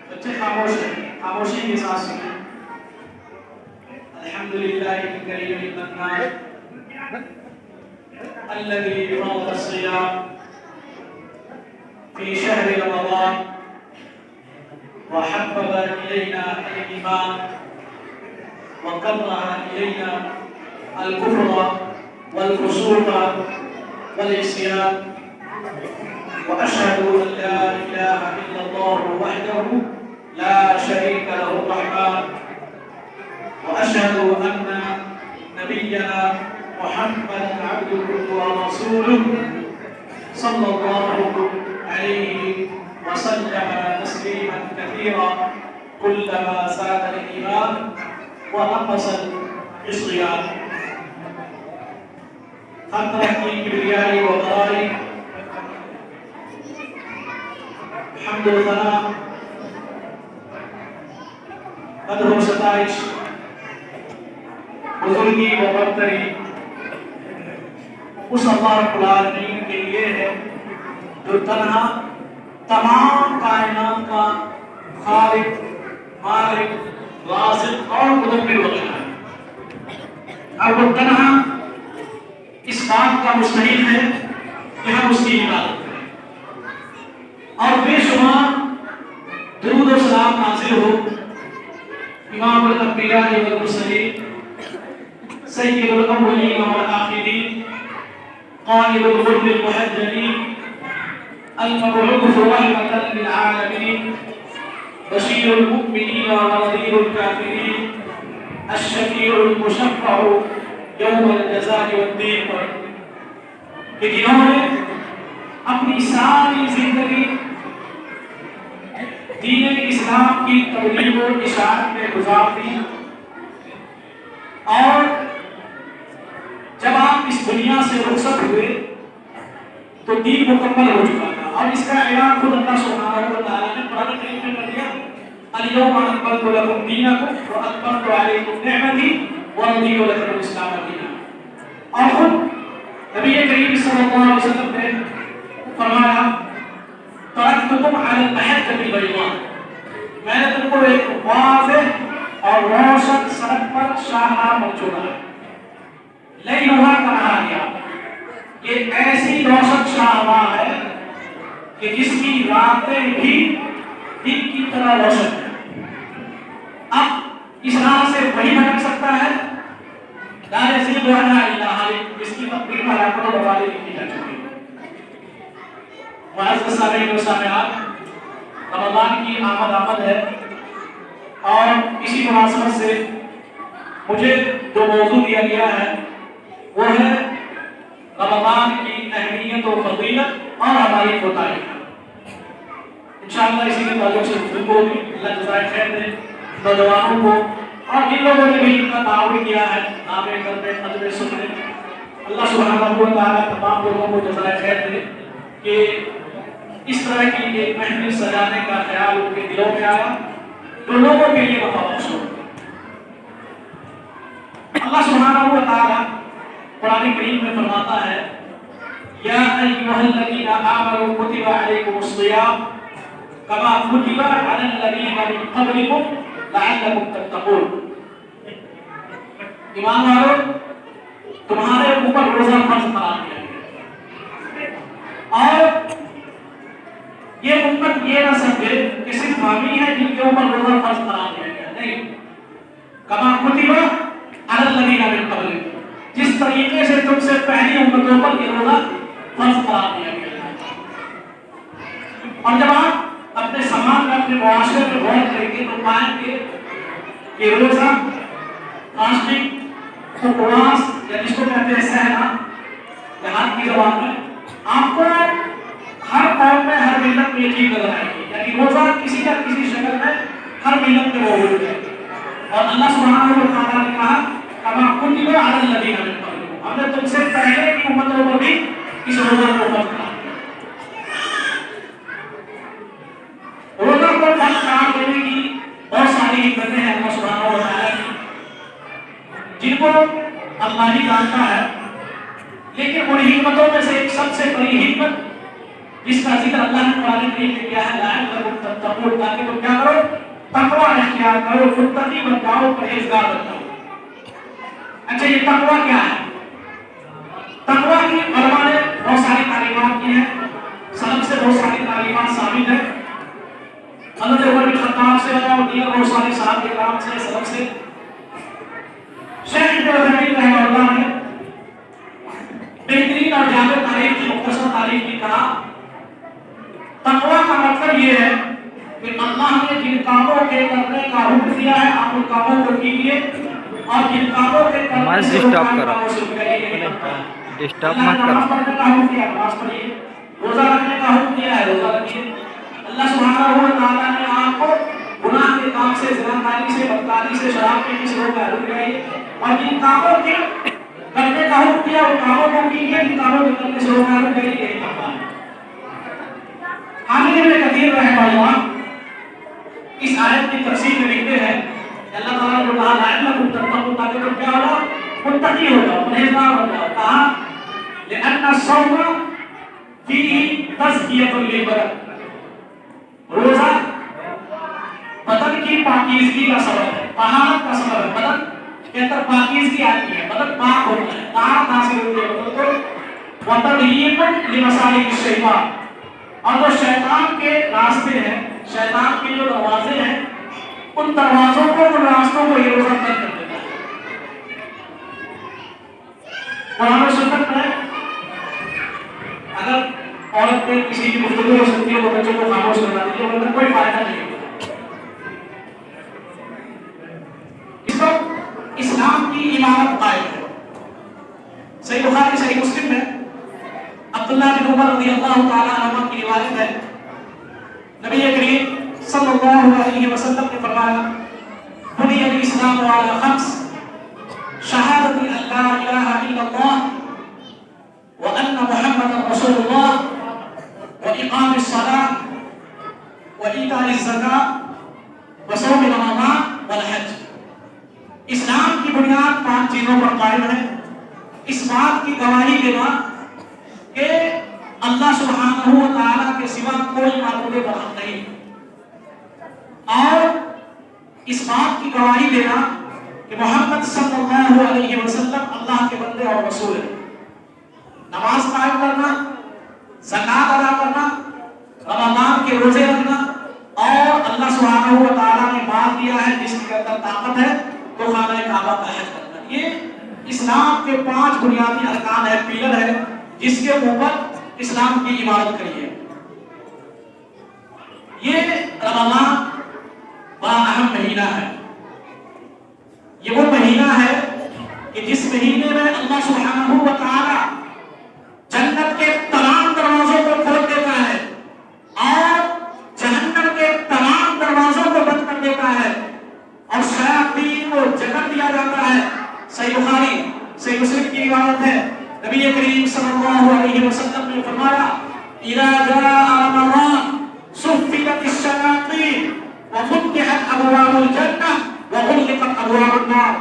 بچے خاموش ہیں، خاموشی کے ساتھ سنیں۔ الحمدللہ الکریم المنان الذي فرض الصيام في شهر رمضان وحبب إلينا الإيمان وكره إلينا الكفر والفسوق والعصيان وأشهد أن لا إله إلا الله وحده لا شريك له الرحمن وأشهد أن نبينا محمد عبده ورسوله صلى الله عليه وسلم تسليما كثيرا كلما زاد الإيمان ونقص العصيان۔ ہر طرح کی کبریائی و بڑائی، حمد و ثنا، مدح و ستائش، بزرگی و برتری اس اللہ رب العالمین کے لیے ہے جو تنہا تمام کائنات کا خالق، مالک، رازق اور مدبر وغیرہ ہے۔ اور وہ تنہا اس بات کا مستحق ہے کہ ہم اس کی عبادت کریں، اور بے شمار درود و سلام نازل ہو امام الانبیاء والمرسلین، سید الاولین والآخرین، قائد الغر المحجلین، المبعوث رحمة للعالمين، بشير المؤمنين ونذير الكافرين، الشفيع المشفع یوم الجزاء والدین پر، کہ جنہوں نے اپنی ساری زندگی دین اسلام کی تبلیغ و اشاعت میں گزار دی، اور جب آپ اس دنیا سے رخصت ہوئے تو دین مکمل ہو چکا تھا، اور اس کا اعلان خود اللہ سبحانہ و تعالیٰ نے قرآن کریم میں کر دیا، الیوم اکملت لکم دینکم واتممت علیکم نعمتی ورضیت لکم الاسلام دینا۔ اور خود نبی کریم صلی اللہ علیہ وسلم نے فرمایا ترکتکم علی المحجۃ البیضاء، میں نے تم کو ایک واضح اور روشن سڑک پر شاہراہ پر چھوڑا ہے، لیلھا کنہاریا، یہ ایسی روشن شاہراہ ہے کہ جس کی راتیں بھی دن کی طرح روشن ہے۔ اب اس راہ سے وہی بھٹک سکتا ہے لا یزیغ عنہا الا ہالک، جس کی تقدیر میں ہلاکت و بربادی لکھی جا چکی ہے۔ معزز سامعین و سامعات، رمضان کی آمد ہے، اور اسی مناسبت سے مجھے جو موضوع دیا گیا ہے وہ ہے رمضان کی اہمیت و فضیلت اور ہماری کوتاہی۔ انشاءاللہ اسی کے تعلق سے گفتگو ہوگی۔ اللہ جزائے خیر دے نوجوانوں کو اور جن لوگوں نے بھی ان کا تعاون کیا ہے نامے کرنے، ادب سننے، اللہ سبحانہ و تعالیٰ تمام لوگوں کو جزائے خیر دے کہ اس طرح کی ایک محفل سجانے کا خیال ان کے دلوں میں آیا جو لوگوں کے لیے نفع بخش ہو۔ اللہ سبحانہ و تعالیٰ قرآن کریم میں فرماتا ہے یا ایھا الذین آمنوا کتب علیکم الصیام کما کتب علی الذین من قبلکم لعلکم تتقون۔ ایمان والو، تمہارے اوپر روزہ فرض قرار دیا گیا، اور یہ امت یہ نہ سمجھے کہ صرف ہم ہی ہیں جن کے اوپر روزہ فرض قرار دیا گیا، نہیں، کما کتب علی الذین من قبلکم، جس طریقے سے تم سے پہلی امتوں پر یہ روزہ فرض قرار دیا گیا ہے۔ اور جب آپ اپنے سماج میں، اپنے معاشرے میں غور کریں گے تو پائیں گے کہ روزہ، فاسٹنگ، اپواس یا جس کو کہتے ہیں سہنا دیہات کی زبان میں، آپ کو ہر قوم میں، ہر ملت میں یہ چیز نظر آئے گی، یعنی روزہ کسی نہ کسی شکل میں ہر ملت میں موجود ہے۔ اور اللہ سبحانہ و تعالیٰ نے کہا کما کتب علی الذین من قبلکم، ہم نے تم سے پہلے کی امتوں پر بھی اس روزہ کو فرض قرار دیا۔ روزہ کو فرض قرار دینے کی بہت ساری حکمتیں ہیں اللہ سبحانہ و تعالیٰ کی، جن کو اللہ ہی جانتا ہے، لیکن ان حکمتوں میں سے ایک سب سے بڑی حکمت جس کا ذکر اللہ نے قرآن کریم میں کیا ہے لعلکم تتقون، تاکہ تم کیا کرو؟ تقوی اختیار کرو، متقی بن جاؤ، پرہیزگار بن جاؤ۔ اچھا یہ تقوی کیا ہے؟ تقوی کی علماء نے بہت ساری تعلیمات کی ہیں، سلف سے بہت ساری تعلیمات ثابت ہیں، حضرت عمر بن خطاب سے اور دیگر بہت سارے صحابہ کرام سے، سلف سے۔ شیخ ابن عثیمین رحمہ اللہ نے بہترین اور جامع تعریف کی، مختصر تعریف کی کہا تقوی کا مطلب یہ ہے کہ اللہ نے جن کاموں کے کرنے کا حکم دیا ہے آپ ان کاموں کو کیجیے، اور جن کاموں کے کرنے سے روکنے کاموں سے رکیے۔ ڈسٹرب اللہ مت نے کرو۔ نماز پڑھنے کا حکم دیا نماز پڑھیے، روزہ رکھنے کا حکم دیا ہے روزہ رکھیے۔ اللہ سبحانہ و تعالیٰ نے آپ کو گناہ کے کام سے، زناکاری سے، بدکاری سے، شراب پینے سے روکا ہے، رک جائیے، اور جن کاموں کے کرنے کا حکم دیا ان کاموں کو کیجیے، جن کاموں کے کرنے سے روکا ہے، رک جائیے، یہی تقویٰ ہے۔ حامد ابن کثیر رحمہ اللہ اس آیت کی تفسیر میں لکھتے ہیں کہ اللہ تعالیٰ نے کہا لعلکم تتقون، تاکہ تم کیا ہو؟ متقی ہو جاؤ، پرہیزگار ہو جاؤ۔ کہا لأن الصوم فيه تزکیۃ للبدن، روزہ بدن کی پاکیزگی کا سبب ہے، طہارت کا سبب ہے، بدن کے اندر پاکیزگی آتی ہے، بدن پاک ہوتا ہے، طہارت حاصل ہوتی ہے بدن کو، وتضییق لمصالح الشیطان، اور جو شیطان کے راستے ہیں، شیطان کے جو دروازے ہیں، ان دروازوں کو، ان راستوں کو یہ روزہ بند کر دیتا ہے۔ قرآن و سنت میں اگر عورت میں کسی کی گفتگو ہو سکتی ہے تو بچوں کو خاموش کرنا دیجیے، ورنہ کوئی فائدہ نہیں ہوگا۔ اس وقت اسلام کی عمارت قائم ہے۔ صحیح بخاری صحیح مسلم میں عبداللہ بن عمر رضی اللہ تعالیٰ عنہ کی روایت ہے، نبی کریم صلی اللہ علیہ وسلم نے فرمایا بنی الاسلام علی خمس، شہادت ان لا الہ الا اللہ وان محمد رسول اللہ واقام الصلاۃ وایتاء الزکاۃ وصوم رمضان والحج۔ اسلام کی بنیاد 5 چیزوں پر قائم ہے۔ اس بات کی گواہی دینا کہ اللہ سبحانہ و تعالیٰ کے سوا کوئی معبود برحق نہیں، اور اس بات کی گواہی دینا کہ محمد صلی اللہ علیہ وسلم اللہ کے بندے اور رسول ہیں۔ نماز قائم کرنا، زکوٰۃ ادا کرنا، رمضان کے روزے رکھنا، اور اللہ سبحانہ و تعالیٰ نے مال دیا ہے جس کے اندر طاقت ہے تو خانہ کعبہ کا حج کرنا۔ یہ اسلام کے 5 بنیادی ارکان ہے، پیلر ہے، جس کے اوپر اسلام کی عبادت کری ہے۔ یہ رمضان بڑا اہم مہینہ ہے۔ یہ وہ مہینہ ہے کہ جس مہینے میں اللہ سبحانہ و تعالی جنت کے تمام دروازوں کو کھول دیتا ہے اور جہنم کے تمام دروازوں کو بند کر دیتا ہے، اور شیاطین کو جکڑ دیا جاتا ہے۔ صحیح بخاری صحیح مسلم کی روایت ہے، نبی کریم صلی اللہ علیہ وسلم نے فرمایا اذا جاء رمضان صفدت الشیاطین وفتحت ابواب الجنہ وغلقت ابواب النار۔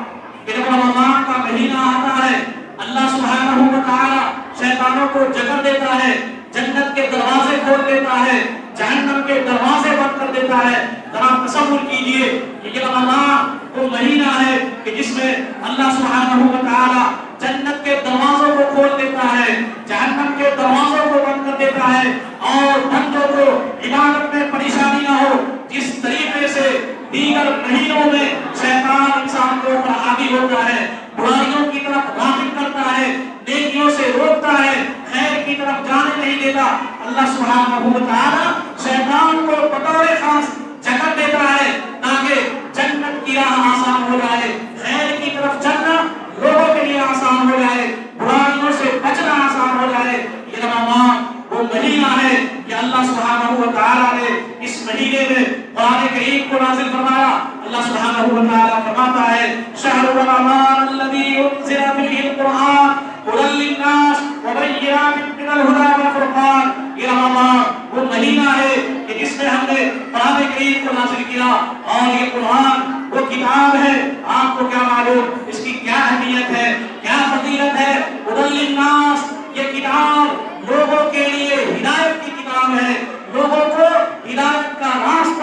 جب رمضان کا مہینہ آتا ہے اللہ سبحانہ و تعالی شیطانوں کو جکڑ دیتا ہے، جنت کے دروازے کھول دیتا ہے، جہنم کے دروازے بند کر دیتا ہے۔ ذرا تصور کیجئے کہ یہ رمضان وہ مہینہ ہے کہ جس میں اللہ سبحانہ و تعالی جنت کے دروازوں کو کھول دیتا ہے، جہنم کے دروازوں کو بند کر دیتا ہے، اور بندوں کو عبادت میں پریشانی نہ ہو۔ جس طریقے سے دیگر مہینوں میں شیطان انسان کو اوپر حاوی ہوتا ہے، برائیوں کی طرف راغب کرتا ہے، نیکیوں سے روکتا ہے، خیر کی طرف جانے نہیں دیتا، اللہ سبحانہ و تعالی شیطان کو بطور خاص جکڑ دیتا ہے تاکہ جنت کی راہ آسان ہو جائے، خیر کی طرف چلنا لوگوں کے لیے آسان ہو جائے، برائیوں سے بچنا آسان ہو جائے۔ یہ رمضان وہ مہینہ ہے کہ اللہ سبحانہ و تعالی نے اس مہینے میں قرآن کریم کو نازل فرمایا۔ اللہ سبحانہ و تعالی فرماتا ہے شہر رمضان الذی انزل فیہ القرآن ھدی للناس وبینات من الھدی والفرقان۔ یہ رمضان وہ مہینہ ہے کہ جس میں ہم نے قرآن کریم کو نازل کیا، اور یہ قرآن وہ کتاب ہے، آپ کو کیا معلوم اس کی کیا اہمیت ہے، کیا فضیلت ہے۔ ھدی للناس، یہ کتاب لوگوں کے لیے ہدایت کی کتاب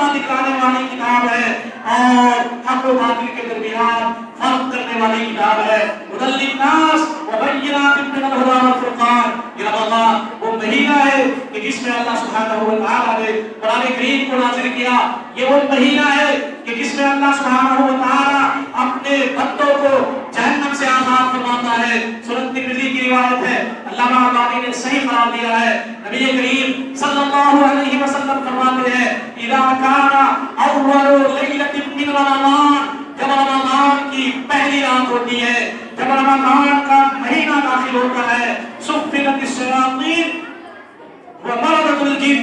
راستہ دکھانے والی کتاب ہے اور حق و باطل کے درمیان فرق کرنے والی کتاب ہے. ھدی للناس وبینات من الھدی والفرقان. یہ رمضان وہ مہینہ ہے کہ جس میں اللہ سبحانہ و تعالیٰ نے قرآن کریم کو نازل کیا. یہ وہ مہینہ ہے کہ جس میں اللہ سبحانہ و تعالیٰ اپنے بندوں کو جہنم سے آزاد فرماتا ہے. سنن ترمذی کی روایت ہے, علامہ البانی نے صحیح قرار دیا ہے. نبی کریم صلی اللہ علیہ وسلم فرماتے ہیں اذا کان اول لیلۃ من رمضان, جب رمضان کی پہلی رات ہوتی ہے, جب رمضان کا مہینہ داخل ہوتا ہے, سفلت الشیاطین ومرضت الجن.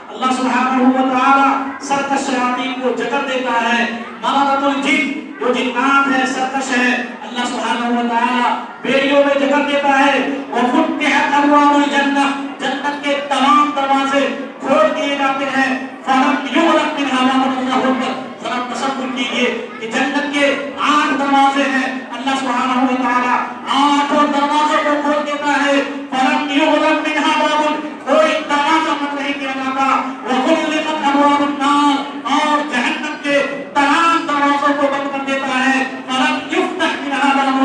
اللہ سبحانہ و تعالی سرکش شیاطین کو جکڑ دیتا ہے. مرضت الجن جو جنات ہے, سرکش ہے, اللہ سبحانہ و تعالی بیڑیوں میں جکڑ دیتا ہے. وفتحت ابواب الجنہ, جنت کے تمام دروازے کھول دیے جاتے ہیں. فلم یغلق منها باب. اللہ اکبر. ذرا تصور کیجئے کہ جنت کے 8 دروازے ہیں, اللہ سبحانہ و تعالی 8 دروازوں کو کھول دیتا ہے. فلم یغلق منها باب, کوئی دروازہ بند نہیں کیا جاتا. وغلقت ابواب النار, اور جہنم کے تمام دروازوں کو بند کر دیتا ہے. فلم یفتح منها باب,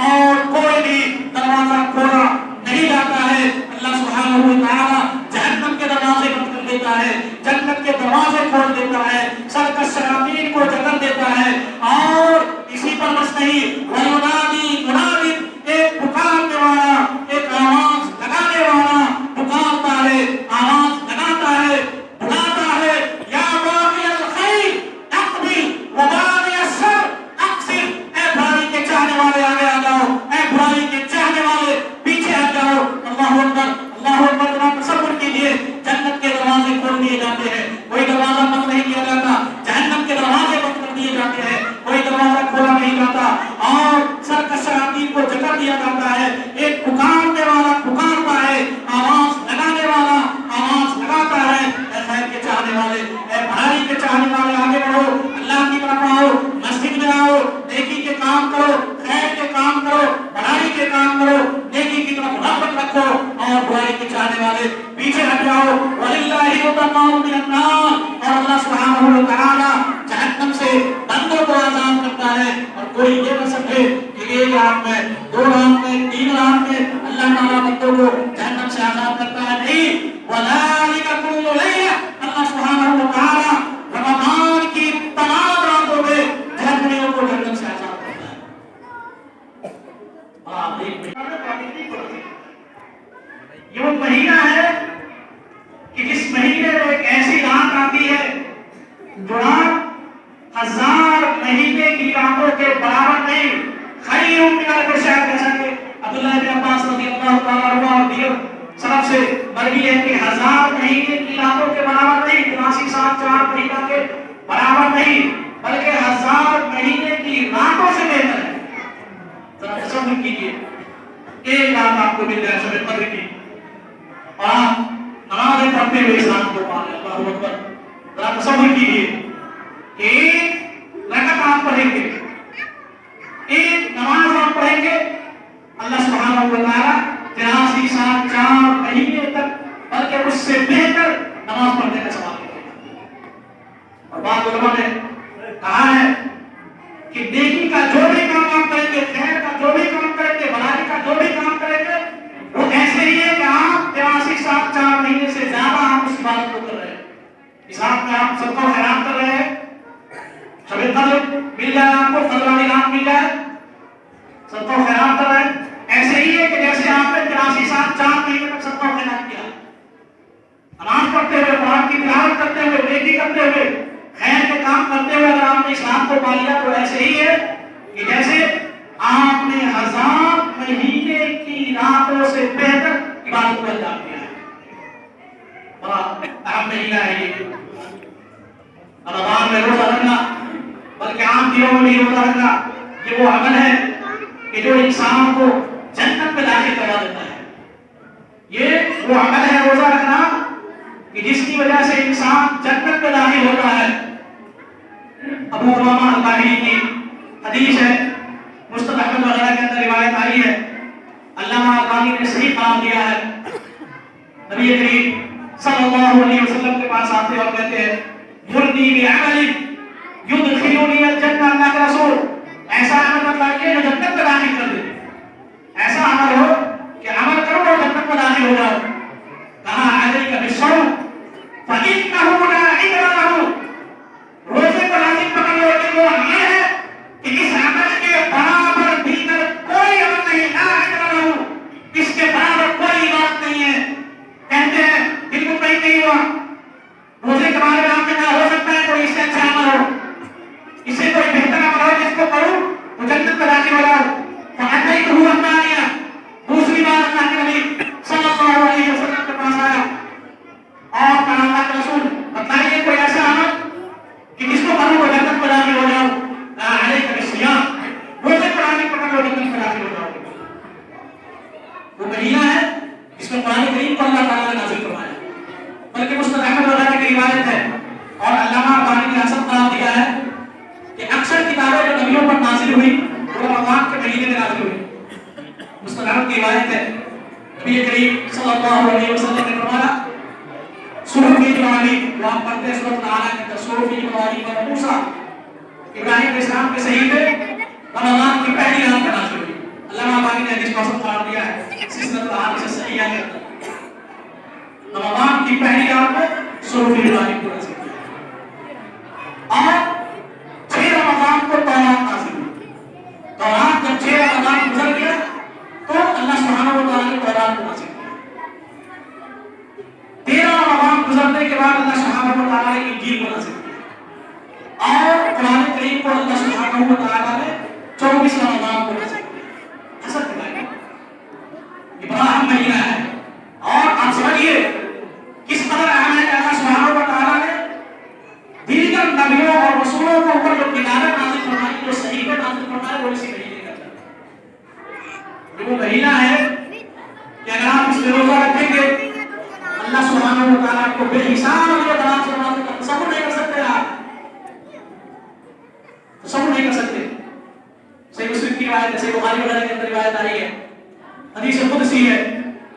اور کوئی بھی دروازہ کھولا نہیں جاتا ہے. اللہ سبحانہ و تعالی جہنم کے دروازے بند کر دیتا ہے, جنت کے دروازے کھول دیتا ہے, سرکش شیاطین کو جکڑ دیتا ہے. اور اسی پر بس نہیں, وَيُنَادِي مُنَادٍ, ایک پکارنے والا, ایک آواز لگانے والا پکارتا ہے, آواز لگاتا ہے, بلاتا ہے, یا باغی الخیر اقبل وباغی الشر اقصر. اے برائی کے چاہنے والے آگے آ جاؤ, اے برائی کے چاہنے والے پیچھے ہٹ جاؤ. اللہ اکبر, اللہ اکبر. تصور کیجئے جنت کے دروازے کھول دیے جاتے ہیں, کوئی دروازہ بند نہیں کیا جاتا. جہنم کے دروازے بند کر دیے جاتے ہیں, کوئی دروازہ کھولا نہیں جاتا. اور سرکش شیاطین کو جکڑ دیا جاتا ہے. ایک پکارنے والا پکارتا ہے, آواز لگانے والا آواز لگاتا ہے. اے خیر کے چاہنے والے, اے بھلائی کے چاہنے والے آگے بڑھو, اللہ کی طرف آؤ, مسجد میں آؤ, نیکی کے کام کرو, خیر کے کام کرو, بھلائی کے کام کرو, نیکی کی طرف رغبت رکھو, اور برائی کے چاہنے والے پیچھے ہٹ جاؤ. وَلِلَّهِ يُطَمَّعُ مِنَ النَّارِ, اور اللہ سبحانہ و تعالی جہنم سے بندوں کو آزاد کرتا ہے. اور کوئی یہ نہ سمجھے کہ 1 رات میں, 2 رات میں, 3 رات میں اللہ تعالیٰ بندوں کو جہنم سے آزاد کرتا ہے. نہیں, وَذَلِكَ كُلُّ لَيْلَةٍ, اللہ سبحانہ و تعالی رمضان کی تمام راتوں میں جہنمیوں کو جہنم سے آزاد کرتا ہے. یہ وہ مہینہ ہے کہ جس مہینے میں ایک ایسی رات آتی ہے جو رات 1000 مہینے کی راتوں کے برابر نہیں. خیر من الف شہر, جیسا کہ عبداللہ بن عباس رضی اللہ تعالیٰ عنہ اور دیگر سلف سے مروی ہے کہ 1000 مہینے کی راتوں کے برابر نہیں, 83 سال 4 مہینہ کے برابر نہیں, بلکہ 1000 مہینے کی راتوں سے بہتر ہے. ذرا تصور کیجیے, ایک رات آپ کو مل جائے شب قدر کی, اور آپ نمازیں پڑھتے ہوئے اس رات کو پا لیں. اللہ اکبر. ذرا تصور کیجیے کہ ایک رکعت آپ پڑھیں گے, ایک نماز آپ پڑھیں گے, اللہ سبحانہ و تعالیٰ 83 سال 4 مہینے تک بلکہ اس سے بہتر نماز پڑھنے کا ثواب دے گا. اور بعض علماء نے کہا ہے کہ نیکی کا جو بھی کام آپ کریں گے, خیر کا جو بھی کام کریں گے, بھلائی کا جو بھی کام کریں گے, وہ ایسے ہی ہے کہ آپ 83 سال 4 مہینے سے زیادہ آپ اس عبادت کو کر رہے ہیں. اس رات میں آپ سب کو حیران کر رہے ہیں, شب قدر مل جائے, آپ کو فضل والی رات مل جائے, سب کو حیران کر رہے ہیں. ایسے ہی ہے کہ جیسے آپ نے 83 سال 4 مہینے تک سب کو حیران کیا, نماز پڑھتے ہوئے, قرآن کی تلاوت کرتے ہوئے, نیکی کرتے ہوئے, خیر کے کام کرتے ہوئے اگر آپ نے اسلام کو پا لیا تو ایسے ہی ہے کہ جیسے آپ نے 1000 مہینے کی راتوں سے بہتر عبادت کو انجام دیا ہے. بڑا اہم مہینہ ہے یہ رمضان میں. روزہ رکھنا, بلکہ عام دنوں میں بھی روزہ رکھنا, یہ وہ عمل ہے کہ جو انسان کو جنت میں داخل کروا دیتا ہے. یہ وہ عمل ہے روزہ رکھنا کہ جس کی وجہ سے انسان جنت میں داخل ہوتا ہے. ابو امامہ الباہلی کی حدیث ہے, مستدرک احمد وغیرہ کے اندر روایت آئی ہے, علامہ البانی نے صحیح قرار دیا ہے. نبی کریم صلی اللہ علیہ وسلم کے پاس آتے مرنی بعمل یدخلنی الجنہ، اللہ کے رسول ایسا عمل بتائیے جو جنت میں داخل کر دے، ایسا عمل ہو کہ عمل کرو اور جنت میں داخل ہو جاؤ. کہا علیک بالصوم فإنہ لا عدل لہ، روزے کو لازم پکڑ لو، لیکن وہ یہ ہے کہ اس عمل کے برابر دیگر کوئی عمل نہیں، لا عدل لہ، اس کے برابر کوئی بات نہیں ہے. کہتے ہیں دل مطمئن نہیں ہوا، روزے کے بارے میں آپ نے کہا ہو سکتا ہے کوئی اس سے اچھا عمل ہو، اس سے کوئی بہتر عمل ہو جس کو کروں تو جنت میں داخل ہو جاؤ. فأتيته الثانية، دوسری بار اللہ کے نبی صلی اللہ علیہ وسلم کے پاس آیا اور کہا اللہ کے رسول بتائیے کوئی ایسا عمل کہ جس کو کروں تو جنت میں داخل ہو جاؤ. کہا علیک بالصیام، روزے کو لازم پکڑ لو جنت میں داخل ہو جاؤ. وہ مہینہ ہے جس میں قرآن کریم کو اللہ تعالیٰ نے نازل فرمایا، بلکہ مسند احمد وغیرہ کی روایت ہے اور علامہ البانی نے حسن قرار دیا ہے کہ اکثر کتابیں جو نبیوں پر نازل ہوئی وہ رمضان کے مہینے میں نازل ہوئی. مسند احمد کی روایت ہے نبی کریم صلی اللہ علیہ وسلم نے فرمایا صحف ابراہیم، وہ آپ پڑھتے ہیں سورۃ الاعلیٰ کے اندر، صحف ابراہیم و موسیٰ، ابراہیم علیہ السلام کے صحیفے رمضان کی پہلی رات میں نازل ہوئی. علامہ البانی نے حدیث کو حسن قرار دیا ہے سلسلۃ الاحادیث الصحیحہ کے اندر. رمضان کی پہلی رات میں صحف ابراہیم کو نازل کیا اور 6 رمضان کو تورات نازل ہوئی. تورات جب 6 رمضان گزر گیا تو اللہ سبحانہ و تعالیٰ نے تورات کو نازل کیا. 13 رمضان گزرنے کے بعد اللہ سبحانہ و تعالیٰ نے انجیل کو نازل کیا اور قرآن کریم کو اللہ سبحانہ و تعالیٰ نے 24 رمضان کو نازل کیا. حسد بتائیے یہ بڑا اہم مہینہ ہے اور آپ سمجھیے کس قدر اہم ہے کہ اللہ سبحانہ و تعالیٰ نے دیگر نبیوں اور رسولوں کے اوپر جو کتابیں نازل فرمائی، جو صحیفے نازل فرمائے، وہ اسی مہینے کا ہے. یہ وہ مہینہ ہے کہ اگر آپ اس میں روزہ رکھیں گے اللہ سبحانہ و تعالیٰ کو بے حساب اجر و ثواب سے نوازے گا. تصور نہیں کر سکتے آپ، تصور نہیں کر سکتے. صحیح مسلم کی روایت ہے، صحیح بخاری وغیرہ کے اندر روایت آئی ہے، حدیث قدسی ہے.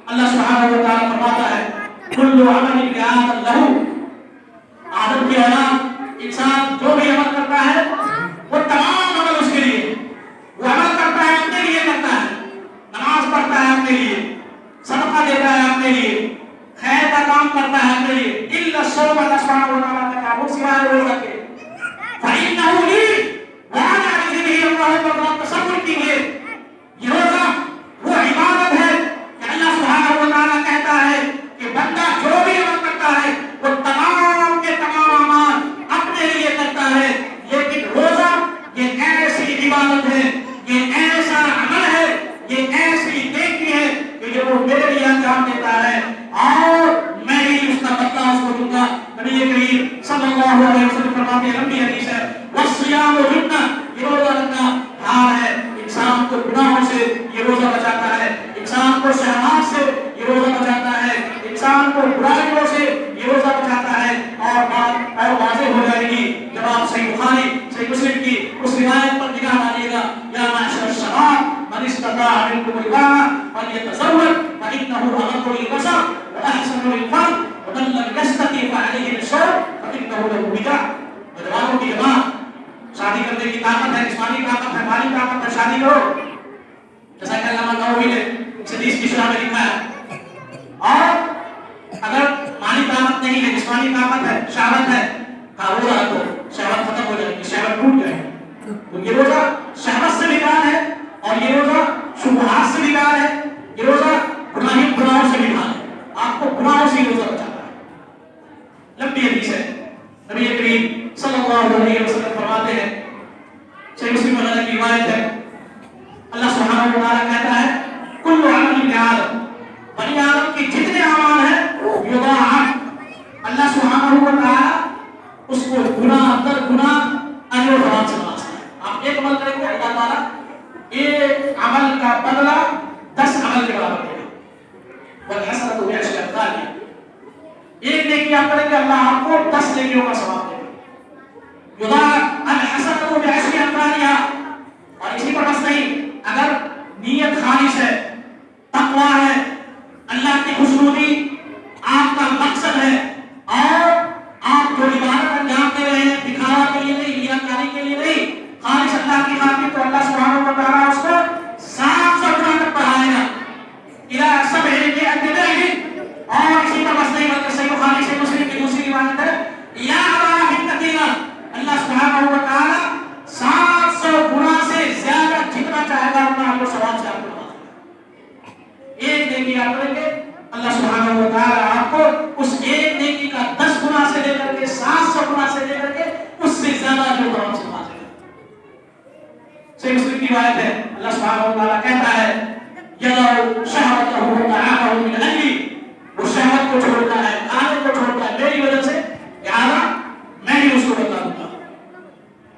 اللہ سبحانہ و تعالیٰ فرماتا ہے کل عمل ابن آدم لہ، آدم کی اولاد انسان جو بھی عمل کرتا ہے وہ تمام عمل اس کے لیے. وہ عمل کرتا ہے اپنے لیے کرتا ہے، نماز پڑھتا ہے اپنے لیے، صدقہ دیتا ہے اپنے لیے، خیر کا کام کرتا ہے اپنے لیے، الا الصوم، اللہ سبحانہ و تعالیٰ کا کام سوائے روزہ کے. فإنہ لی وأنا أجزي به، اللہ پر تصور کیجیے یہ روزہ وہ عبادت ہے کہ اللہ سبحانہ و تعالیٰ کہتا ہے کہ بندہ جو بھی عمل کرتا ہے وہ تمام کے تمام اعمال اپنے لیے کرتا ہے. لیکن روزہ یہ ایسی عبادت ہے، یہ ایسا عمل ہے، یہ ایسی نیکی ہے کہ جو وہ میرے لیے انجام دیتا ہے اور میں ہی اس کا بدلہ اس کو دوں گا. نبی کریم صلی اللہ علیہ وسلم فرماتے ہیں، لمبی حدیث ہے، والصیام جنہ، یہ روزہ رکھنا ہار ہے. انسان کو گناہوں سے یہ روزہ بچاتا ہے، انسان کو شہوات سے یہ روزہ بچاتا ہے، انسان کو برائیوں سے یہ روزہ بچاتا ہے. اور بات اور واضح ہو جائے گی جب آپ صحیح بخاری صحیح مسلم کی اس روایت پر نگاہ ڈالیے گا، یا معشر الشباب من استطاع منکم الباء فلیتزوج فإنہ اغض للبصر وأحسن للفرج ومن لم يستطع فعليه بالصوم فإنه له وجاء. نوجوانوں کی جماعت، شادی کرنے کی طاقت ہے، جسمانی طاقت ہے، مالی طاقت ہے، شادی کرو جیسا کہ علامہ نووی نے اس حدیث کی شرح میں لکھا ہے. اور اگر مالی طاقت نہیں ہے، جسمانی طاقت ہے، شہوت ہے، روزہ رکھو، شہوت ختم ہو جائے گی، شہوت ٹوٹ جائے گی. تو یہ روزہ شہوت سے بیکار ہے اور یہ روزہ شبہات سے بیکار ہے، یہ روزہ گناہوں سے بیکار ہے. آپ کو گناہوں سے روزہ بچاتا ہے. لمبی حدیث ہے، نبی کریم صلی اللہ علیہ وسلم فرماتے ہیں، صحیح مسلم وغیرہ کی روایت ہے، اللہ سبحانہ و تعالیٰ کہتا ہے کل عمل ابن آدم، بنی آدم کے جتنے اعمال ہیں یضاعف، اللہ سبحانہ و تعالیٰ اس کو گناہ در گناہ اجر و ثواب سے نوازتا ہے. آپ ایک عمل کریں گے اللہ تعالیٰ ایک عمل کا بدلہ 10 عمل کے برابر دے گا. والحسنۃ بعشر امثالها، ایک نیکی آپ کریں گے اللہ آپ کو 10 نیکیوں کا ثواب دے گا. یضاعف الحسنۃ بعشر امثالها. اور اسی پر بس نہیں، اگر نیت خالص ہے، تقویٰ ہے، اللہ کی خوشنودی آپ کا مقصد ہے اور آپ جو عبادت صحیح مسلم کی روایت ہے اللہ سبحانہ و تعالیٰ کہتا ہے یَدَعُ شَهْوَتَهُ وَطَعَامَهُ مِنْ أَجْلِي، وہ شہوت کو چھوڑتا ہے کھانے کو چھوڑتا ہے میری وجہ سے، لہٰذا میں ہی اس کو بتا دوں گا۔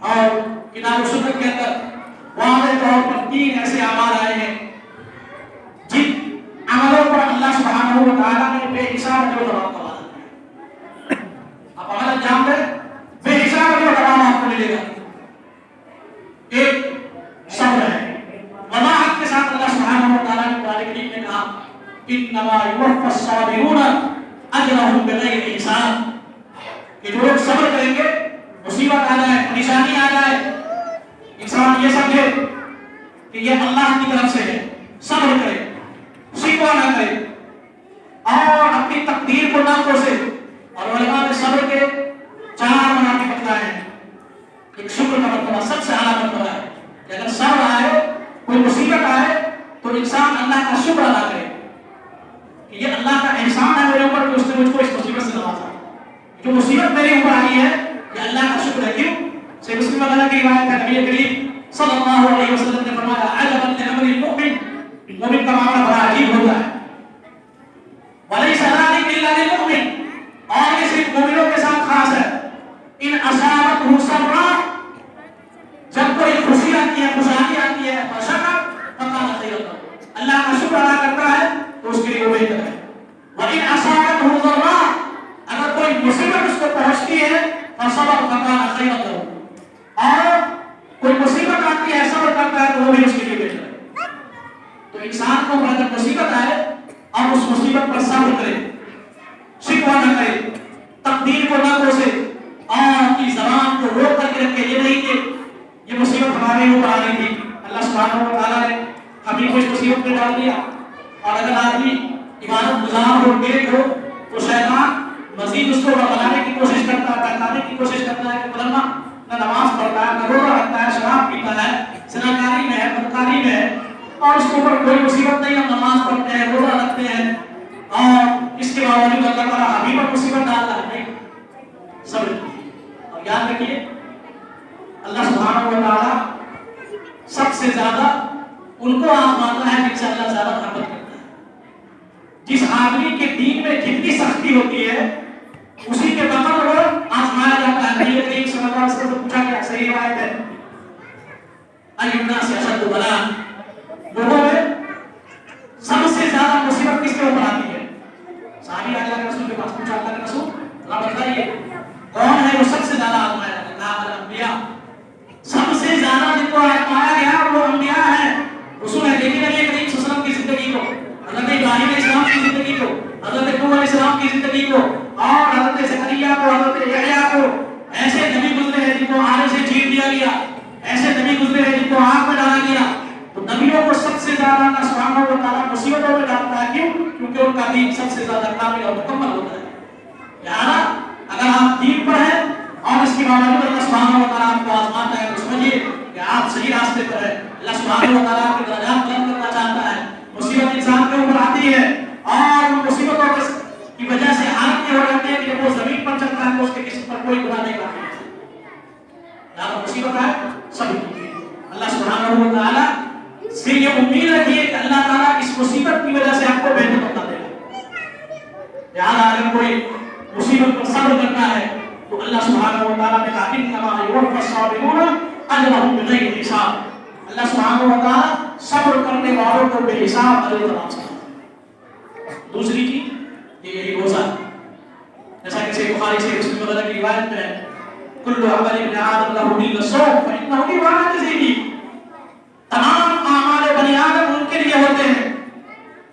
اور کتاب و سنت کے اندر واضح طور پر 3 ایسے اعمال آئے ہیں جن عملوں پر اللہ سبحانہ و تعالیٰ نے بے حساب اجر و ثواب کا وعدہ کیا۔ آپ عمل انجام دیں بے حساب اجر و ثواب آپ کو ملے گا۔ ایک صبر ہے، وضاحت کے ساتھ اللہ سبحانہ و تعالیٰ نے قرآن کریم میں کہا انما یوفی الصابرون اجرهم بغیر حساب، کہ جو لوگ صبر کریں گے مصیبت آ جائے پریشانی آ جائے انسان یہ سمجھے کہ یہ اللہ کی طرف سے ہے، صبر کرے شکوہ نہ کرے اور اپنی تقدیر کو نہ کوسے۔ اور علماء نے صبر کے 4 مراتب بتلائے ہیں۔ ایک شکر کا مرتبہ سب سے اعلیٰ مرتبہ ہے کہ اگر صبر آئے کوئی مصیبت آئے تو انسان اللہ کا شکر ادا کرے کہ یہ اللہ کا احسان ہے میرے اوپر کہ اس نے مجھ کو اس مصیبت سے نوازا، جو مصیبت میرے اوپر آئی ہے یہ اللہ کا شکر ہے۔ کیوں؟ صحیح مسلم وغیرہ کی روایت ہے نبی کریم صلی اللہ علیہ وسلم نے فرمایا عجبا لامر المؤمن، مومن کا معاملہ بڑا عجیب ہوتا ہے، ولیس ذلک الا للمؤمن، اور یہ صرف مومنوں کے ساتھ خاص ہے، ان اصابته سرا، جب کوئی خوشی آتی ہے خوشحالی آتی ہے فشکر فکان خیرا لہ، اللہ کا شکر ادا کرتا ہے تو اس کے لیے وہ بہتر ہے۔ وَإِنْ أَصَابَتْهُ ضَرَّاءٌ، اگر کوئی مصیبت اس کو پہنچتی ہے فصبر فکان خیرا لہ، اور کوئی مصیبت آتی ہے صبر کرتا ہے تو وہ بھی اس کے لیے بہتر ہے۔ تو انسان کو اگر مصیبت آئے اور اس مصیبت پر صبر کرے، شکوہ نہ کرے، تقدیر کو نہ کوسے اور اپنی زبان کو روک کر کے رکھے، یہ نہیں کہ یہ مصیبت ہمارے اوپر آ رہی تھی اللہ سبحانہ و تعالیٰ نے ہمیں کو اس مصیبت میں ڈال دیا۔ اور اگر آدمی عبادت گزار ہو نیک ہو تو شیطان مزید اس کو بنانے کی کوشش کرتا ہے، بہکانے کی کوشش کرتا ہے کہ فلانا نہ نماز پڑھتا ہے نہ روزہ رکھتا ہے شراب پیتا ہے زناکاری میں ہے بدکاری میں ہے اور اس کے اوپر کوئی مصیبت نہیں، ہم نماز پڑھتے ہیں روزہ رکھتے ہیں اور اس کے باوجود اللہ تعالیٰ ہمیں پر مصیبت ڈالتا ہے۔ نہیں، صبر۔ اور یاد رکھیے اللہ سبحانہ و تعالیٰ سب سے زیادہ ان کو آزماتا ہے جن سے اللہ زیادہ محبت کرتا ہے۔ جس آدمی کے دین میں جتنی سختی ہوتی ہے اسی کے بقدر وہ آزمایا جاتا ہے۔ نبی کریم صلی اللہ علیہ وسلم سے پوچھا گیا، صحیح روایت ہے، ای الناس اشد بلاء، لوگوں میں سب سے زیادہ مصیبت کس کے اوپر آتی ہے؟ صحابی اللہ کے رسول کے پاس پوچھا، اللہ کے رسول اللہ بتائیے کون ہے وہ سب سے زیادہ آزمایا جاتا ہے؟ کہا الانبیاء، سب سے زیادہ جن کو آزمایا گیا وہ انبیاء ہیں، رسول ہیں۔ لیکن نبی کریم صلی اللہ علیہ وسلم کی زندگی کو، حضرت ابراہیم علیہ السلام کی زندگی کو، حضرت نوح علیہ السلام کی زندگی کو اور حضرت زکریا کو، حضرت یحییٰ کو، ایسے نبی گزرے ہیں جن کو آنے سے چیر دیا گیا، ایسے نبی گزرے ہیں جن کو آگ میں ڈالا گیا۔ تو نبیوں کو سب سے زیادہ اللہ سبحانہ و تعالیٰ مصیبتوں میں ڈالتا ہے۔ کیوں؟ کیونکہ ان کا دین سب سے زیادہ کامل اور مکمل ہوتا ہے۔ لہٰذا اگر آپ دین پر ہیں اور اس کے باوجود اللہ سبحانہ و تعالیٰ آپ کو آزماتا ہے تو سمجھیے کہ آپ صحیح راستے پر ہیں۔ اللہ سبحانہ و تعالیٰ کے درجات بلند کرنا چاہتا ہے۔ مصیبت انسان کے اوپر آتی ہے اور ان مصیبتوں کی وجہ سے حالت یہ ہو جاتی ہے کہ جب وہ زمین پر چلتا ہے تو اس کے جسم پر کوئی گناہ نہیں کرتا۔ لہٰذا مصیبت ہے صبر کیجیے، اللہ سبحانہ و تعالیٰ سے یہ امید رکھیے کہ اللہ تعالیٰ اس مصیبت کی وجہ سے آپ کو بہتر بتا دے گا۔ لہٰذا اگر کوئی مصیبت پر صبر کرنا ہے تو اللہ سبحانہ و تعالیٰ نے کہا انما یوفی الصابرون اجرهم بغیر حساب، اللہ سبحانہ و تعالیٰ صبر کرنے والوں کو بے حساب اجر عطا کرتا ہے۔ دوسری چیز یہ روزہ، جیسا کہ صحیح بخاری سے مسلم وغیرہ کی روایت میں ہے کل عمل ابن آدم له الا الصوم فانه لي وانا اجزي به، تمام اعمال بنی آدم ان کے لیے ہوتے ہیں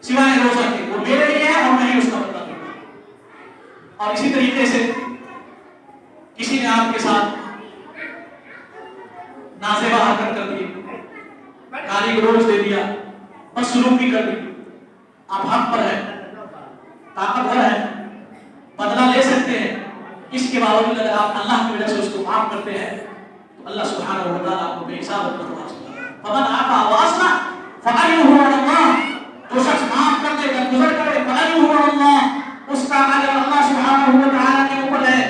سوائے روزہ کے، وہ میرے لیے ہے اور میں ہی اس کا بدلہ دوں گا۔ اور اسی طریقے سے کسی نے آپ کے ساتھ نازیبہ حرکت کر دی، گالی گلوچ دے دیا، بدسلوکی کر دی، آپ حق پر ہیں، طاقتور ہیں، بدلہ لے سکتے ہیں، اس کے باوجود اگر آپ اللہ کی وجہ سے اس کو معاف کرتے ہیں تو اللہ سبحانہ و تعالیٰ آپ کو بے حساب اجر عطا کرتا ہے۔ فمن عفا واصلح فاجرہ علی اللہ، جو شخص معاف کر دے درگزر کرے فاجرہ علی اللہ، اس کا اجر اللہ سبحانہ و تعالیٰ کے اوپر ہے۔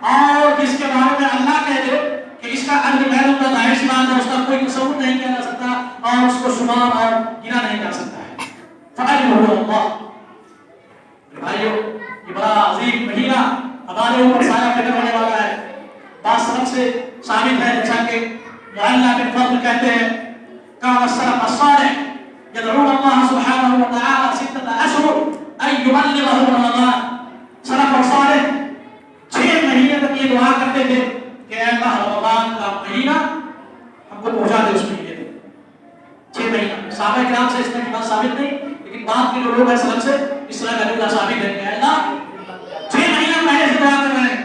اور جس کے بارے میں اللہ کہہ دے کہ اس کا اجر میں دوں گا، ظاہر سی بات ہے اس کا کوئی تصور نہیں کیا جا سکتا۔ سے ثابت ہے جیسا کہ معلّہ بن فضل کہتے ہیں کان السلف الصالح يدعون الله سبحانه وتعالى 6 اشهر ان يبلغهم رمضان. سلف اور صالح 6 مہینے تک یہ دعا کرتے تھے کہ اے اللہ رمضان کا مہینہ ہم کو پہنچا دے اس مہینے تک. 6 مہینہ صحابہ کرام سے اس طرح کی بات ثابت نہیں, لیکن بعد کے جو لوگ ہیں سلف سے اس طرح کا جملہ ثابت ہے کہ اللہ 6 مہینہ پہلے سے دعا کر رہے ہیں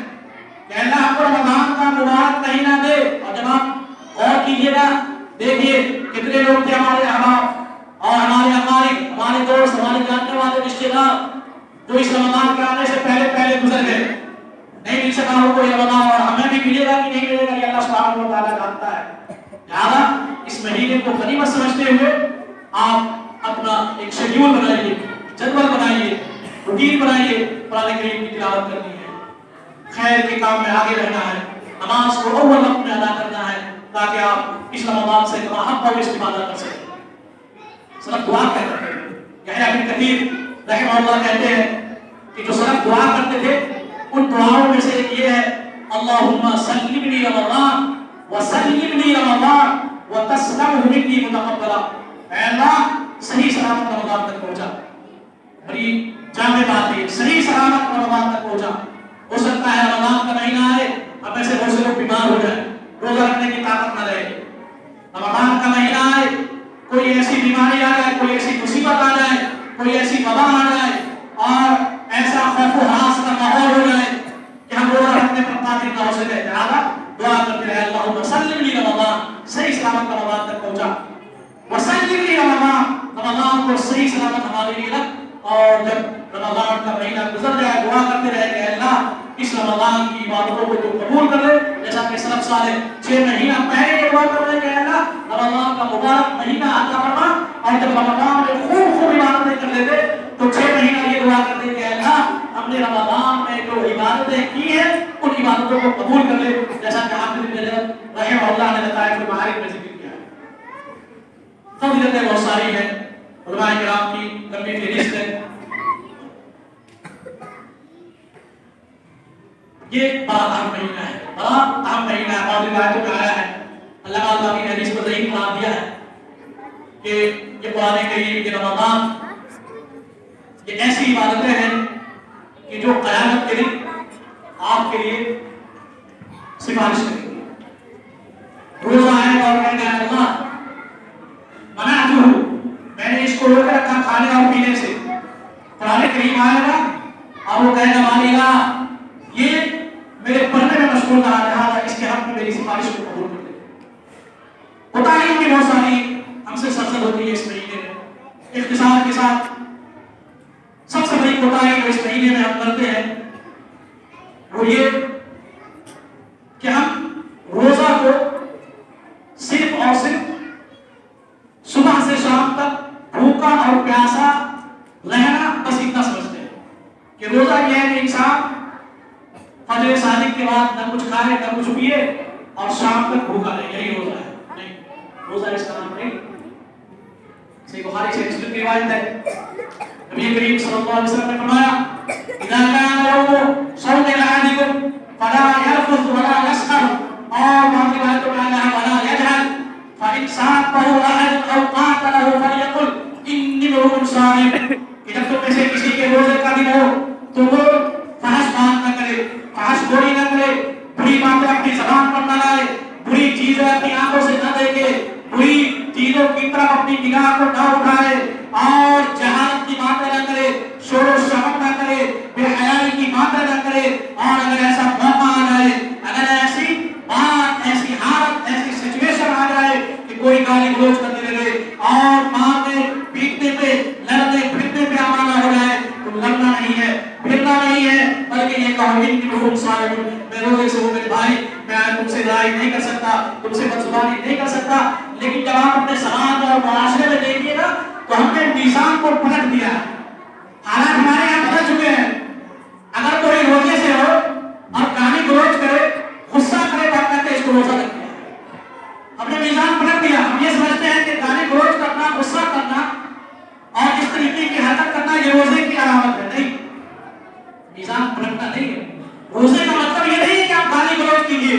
کہ اللہ ہم کو رمضان کا مبارک مہینہ دے. اور جب آپ غور کیجیے گا دیکھیے کتنے لوگ تھے ہمارے احباب اور ہمارے اقارب, ہمارے دوست, ہمارے جاننے والے رشتے دار جو اس رمضان کے آنے سے پہلے گزر گئے, نہیں مل سکا وہ کوئی رمضان, اور ہمیں بھی ملے گا کہ نہیں ملے گا یہ اللہ سبحانہ و تعالیٰ جانتا ہے. لہٰذا اس مہینے کو غنیمت سمجھتے ہوئے آپ اپنا ایک شیڈیول بنائیے, جدول بنائیے, روٹین بنائیے, قرآن کریم کی تلاوت کرنی ہے, خیر کے کام میں آگے رہنا ہے, نماز کو اول وقت میں ادا کرنا ہے تاکہ آپ اس رمضان سے حق اور استفادہ کر سکیں. سلف دعا کہتے ہیں, یحییٰ بن کثیر رحمہ اللہ کہتے ہیں کہ جو سلف دعا کرتے تھے ان دعاؤں میں سے ایک یہ ہے اللہم سلمنی رمضان وسلمنی رمضان وتسلمہ منی متقبلا. اے اللہ صحیح سلامت رمضان تک پہنچا. بڑی جامع بات ہے, صحیح سلامت رمضان تک پہنچا. ہو سکتا ہے رمضان کا مہینہ آئے اب ایسے بہت سے لوگ بیمار ہو جائیں, روزہ رکھنے کی طاقت نہ رہے. رمضان کا مہینہ آئے کوئی ایسی بیماری آ جائے, کوئی ایسی مصیبت آ جائے, کوئی ایسی وبا آ جائے اور ایسا خوف و ہراس کا ماحول ہو جائے کہ ہم روزہ رکھنے پر قادر نہ ہو سکے. لہٰذا دعا کرتے رہے اللہم سلمنی رمضان, صحیح سلامت رمضان تک پہنچا. وسلمنی رمضان, رمضان کو صحیح سلامت ہمارے لیے رکھ. اور جب رمضان کا مہینہ گزر جائے دعا کرتے رہے کہ اللہ اس رمضان کی عبادتوں کو تو قبول کر لے. جیسا کہ سلف صالح 6 مہینہ پہلے یہ دعا کر رہے کہ اللہ رمضان کا مبارک مہینہ عطا فرما, اور جب رمضان میں خوب عبادتیں کر لیتے تو 6 مہینہ یہ دعا کرتے کہ اللہ ہم نے رمضان میں جو عبادتیں کی ہیں ان عبادتوں کو قبول کر لے. جیسا کہ حافظ ابن رجب رحمہ اللہ نے لطائف المعارف میں ذکر کیا ہے. فضیلتیں بہت ساری ہیں, علماء کرام کی لمبی فہرست ہے. یہ بڑا اہم مہینہ ہے, بڑا اہم مہینہ ہے. بعض روایتوں میں آیا ہے اللہ تعالیٰ کی حدیث کو صحیح قرار دیا ہے کہ یہ قرآن کریم کے رمضان یہ ایسی عبادتیں ہیں کہ جو قیامت کے دن آپ کے لیے سفارش کریں گے. روزہ آئے اور کہنے گا اللہ منعتہ, میں نے اس کو روک رکھا کھانے اور پینے سے. قرآن کریم آئے گا اور وہ کہے گا مالکا یہ میرے پڑھنے میں مشغول رہا, لہٰذا اس کے حق میں میری سفارش کو قبول کر دے. کوتاہیوں کی بہت ساری ہم سے سرزد ہوتی ہے اس مہینے میں. اختصار کے ساتھ سب سے بڑی کوتاہی جو اس مہینے میں ہم کرتے ہیں وہ یہ کہ ہم روزہ کو صرف اور صرف صبح سے شام تک بھوکا اور پیاسا رہنا بس اتنا سمجھتے ہیں کہ روزہ یہ ہے کہ انسان فجر صادق کے بعد نہ کچھ کھائے نہ کچھ پیے اور شام تک بھوکا رہے, یہی روزہ ہے. نہیں, روزہ اس کا نام نہیں. صحیح بخاری سے مسلم کی روایت ہے نبی کریم صلی اللہ علیہ وسلم نے فرمایا اذا كان يوم صوم احدكم فلا يرفث ولا يسخر, اور بعض روایتوں میں آیا ہے ولا يجهل, فإن سابه أحد أو قاتله فليقل إني امرؤ صائم. کہ جب تم میں سے کسی کے روزے کا دن ہو تو وہ فحش بات نہ کرے, فحش گوئی نہ کرے, بری باتیں اپنی زبان پر نہ لائے, بری چیزیں اپنی آنکھوں سے نہ دیکھے, بری چیزوں کی طرف اپنی نگاہ کو نہ اٹھائے, اور جہالت کی باتیں نہ کرے, شور و شرم نہ کرے, بے حیائی کی باتیں نہ کرے. اور اگر ایسا موقع آ جائے, اگر ایسی بات, ایسی حالت, ایسی سچویشن آ جائے کہ کوئی گالی گلوچ کرنے لگے اور مارنے پیٹنے پہ لڑنے پھرنے پہ آمادہ ہو جائے, تو لڑنا نہیں ہے, پھرنا نہیں ہے, بلکہ یہ کہو کہ تم صائم, میں روزے سے ہوں میرے بھائی, میں تم سے لڑائی نہیں کر سکتا, تم سے بدزبانی نہیں کر سکتا. لیکن جب آپ اپنے سماج اور معاشرے میں دیکھیے گا تو ہم نے میزان کو پلٹ دیا. حالات ہمارے یہاں بدل چکے ہیں. اگر کوئی روزے سے ہو اور گالی گلوچ کرے, غصہ کرے, تو کہتے ہیں اس کو روزہ رکھ دیا. ہم نے میزان پلٹ دیا. ہم یہ سمجھتے ہیں کہ گالی گلوچ کرنا, غصہ کرنا اور اس طریقے کی حرکت کرنا یہ روزے کی علامت ہے. نہیں, میزان پلٹنا نہیں ہے. روزے کا مطلب یہ نہیں ہے کہ آپ گالی گلوچ کیجیے,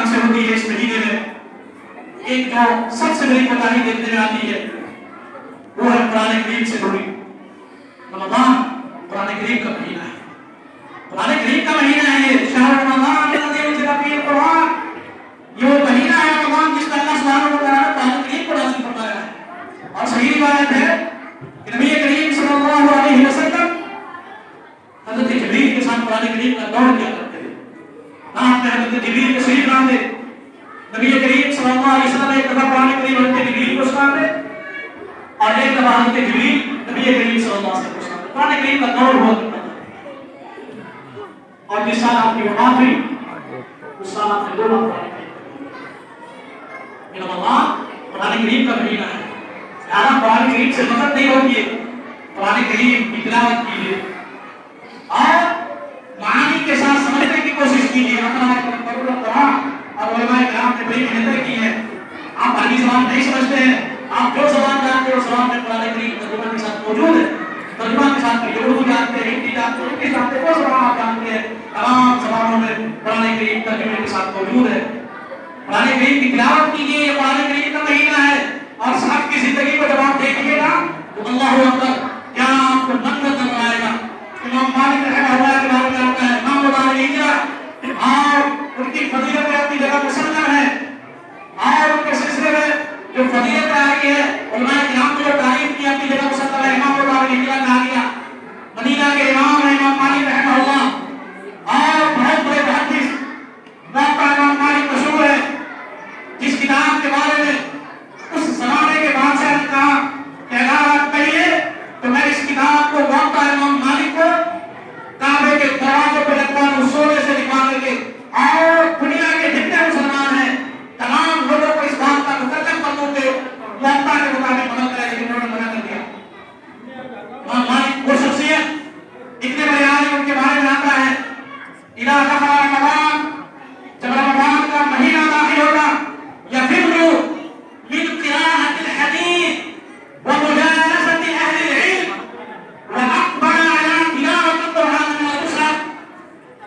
ہم سے ہوتی ہے اس مہینے میں، ایک جو سب سے بڑی کوتاہی دیکھنے میں آتی ہے وہ ہے قرآن کریم سے دوری۔ رمضان قرآن کریم کا مہینہ ہے، قرآن کریم کا مہینہ ہے یہ، شہر رمضان الذی انزل فیہ القرآن، یہ وہ مہینہ ہے رمضان جس میں اللہ سبحانہ و تعالیٰ نے قرآن کریم کو نازل فرمایا ہے۔ اور صحیح روایت ہے کہ نبی کریم صلی اللہ علیہ وسلم حضرت جبریل کے ساتھ قرآن کریم کا دور کیا کرتے تھے۔ آپ نے حضرت جبریل کے شریف نام دے، نبی کریم صلی اللہ علیہ وسلم ایک دفعہ قرآن کریم حضرت جبریل کو سناتے اور ایک دفعہ حضرت جبریل نبی کریم صلی اللہ علیہ وسلم کو سناتے۔ قرآن کریم کا دور ہوا کرتا تھا، اور جس سال آپ کی وفات ہوئی اس سال آپ نے 2 بار قرآن کریم پڑھا۔ رمضان قرآن کریم کا مہینہ ہے، لہذا قرآن کریم سے مدد نہیں ہوتی ہے، قرآن کریم کی تلاوت کیجیے اور معانی کے ساتھ سمجھنے کی کوشش کیجیے۔ اور علماء کرام نے بڑی محنت کی ہے، آپ عربی زبان نہیں سمجھتے ہیں، آپ جو زبان جانتے ہیں اس زبان میں قرآن کریم ترجمہ کے ساتھ موجود ہے، ترجمہ کے ساتھ اردو جانتے ہیں، ہندی جانتے ہیں، انگلش جانتے ہیں، وہ زبان آپ جانتے ہیں، تمام زبانوں میں قرآن کریم ترجمے کے ساتھ موجود ہے۔ قرآن کریم کی تلاوت کیجیے، یہ قرآن کریم کا مہینہ ہے، اور صاحب کی زندگی کو جب آپ دیکھیے گا تو اللہ اکبر کیا آپ کو منت نظر آئے گا۔ امام مالک رحمہ اللہ کے بارے میں آتا ہے، امام مالک ہجرت اور ان کی فضیلت اپنی جگہ مسلم ہے، اور ان کے سلسلے میں جو فضیلت آئی ہے علماء کرام نے جو تعریف کی اپنی جگہ مسلم ہے۔ امام مالک ہجرت کہا گیا، مدینہ کے امام ہیں امام مالک رحمہ اللہ، اور بہت بڑے محدث، موقع امام مالک مشہور ہے، جس کتاب کے بارے میں اس زمانے کے بادشاہ نے کہا کہ اگر آپ کہیے تو میں اس کتاب کو موقع امام مالک کو کعبے کے دروازے پہ لگوا سونے سے لکھوا کر کے، اور دنیا کے جتنے مسلمان ہیں تمام لوگوں کو اس بات کا متکلم کر دوں کہ موقع کے مطابق عمل کرے، لیکن انہوں نے منع کر دیا۔ امام مالک وہ شخصیت اتنے بڑے عالم، ان کے بارے میں آتا ہے اذا دخل رمضان، جب رمضان کا مہینہ داخل ہوگا، یفر من قراءة الحديث ومجالسة أهل العلم وأقبل على تلاوة القرآن والمصحف۔